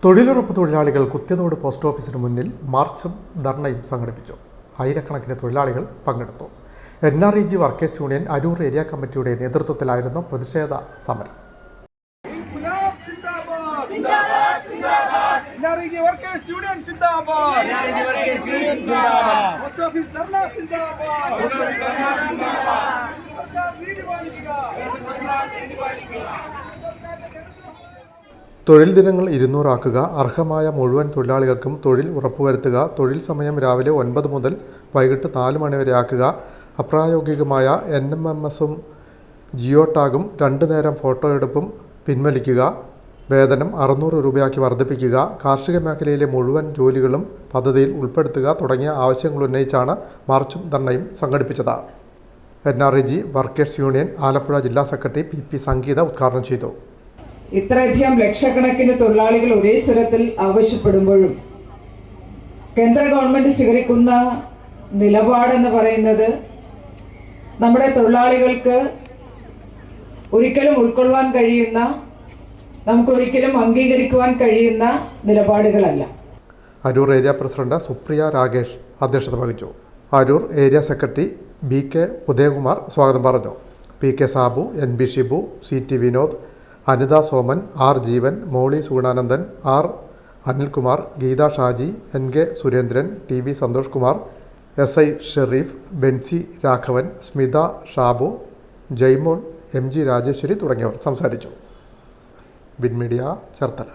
തൊഴിലുറപ്പ് തൊഴിലാളികൾ കുത്തിയതോട് പോസ്റ്റ് ഓഫീസിന് മുന്നിൽ മാർച്ചും ധർണയും സംഘടിപ്പിച്ചു. ആയിരക്കണക്കിന് തൊഴിലാളികൾ പങ്കെടുത്തു. NREG workers union Aroor area കമ്മിറ്റിയുടെ നേതൃത്വത്തിലായിരുന്നു പ്രതിഷേധ സമരം. തൊഴിൽ ദിനങ്ങൾ 200 ആക്കുക, അർഹമായ മുഴുവൻ തൊഴിലാളികൾക്കും തൊഴിൽ ഉറപ്പുവരുത്തുക, തൊഴിൽ സമയം രാവിലെ 9 മുതൽ വൈകിട്ട് 4 മണി വരെ ആക്കുക, അപ്രായോഗികമായ NMMS-ഉം ജിയോ ടാഗും 2 നേരം ഫോട്ടോ എടുപ്പും പിൻവലിക്കുക, വേതനം 600 രൂപയാക്കി വർദ്ധിപ്പിക്കുക, കാർഷിക മേഖലയിലെ മുഴുവൻ ജോലികളും പദ്ധതിയിൽ ഉൾപ്പെടുത്തുക തുടങ്ങിയ ആവശ്യങ്ങൾ ഉന്നയിച്ചാണ് മാർച്ചും ധർണയും സംഘടിപ്പിച്ചത്. NREG വർക്കേഴ്സ് യൂണിയൻ ആലപ്പുഴ ജില്ലാ സെക്രട്ടറി PP സംഗീത ഉദ്ഘാടനം ചെയ്തു. ഇത്രയധികം ലക്ഷക്കണക്കിന് തൊഴിലാളികൾ ഒരേ സ്വരത്തിൽ ആവശ്യപ്പെടുമ്പോഴും കേന്ദ്ര ഗവൺമെന്റ് സ്വീകരിക്കുന്ന നിലപാടെന്ന് പറയുന്നത് നമ്മുടെ തൊഴിലാളികൾക്ക് ഒരിക്കലും ഉൾക്കൊള്ളുവാൻ കഴിയുന്ന, നമുക്കൊരിക്കലും അംഗീകരിക്കുവാൻ കഴിയുന്ന നിലപാടുകളല്ല. അരൂർ ഏരിയ പ്രസിഡന്റ് സുപ്രിയ രാകേഷ് അധ്യക്ഷത വഹിച്ചു. Aroor area secretary BK Udayakumar സ്വാഗതം പറഞ്ഞു. PK Sabu, NB Shibu, CT Vinod, Anitha Soman, R ജീവൻ, മോളി Sugunanandan, R Anilkumar, Geetha Shaji, NK Surendran, TV Santhosh Kumar, SI Sharif, Benzy Raghavan, Smitha Shabu, Jaimol, MG Rajeshwari തുടങ്ങിയവർ സംസാരിച്ചു. വിൻമീഡിയ ചേർത്തല.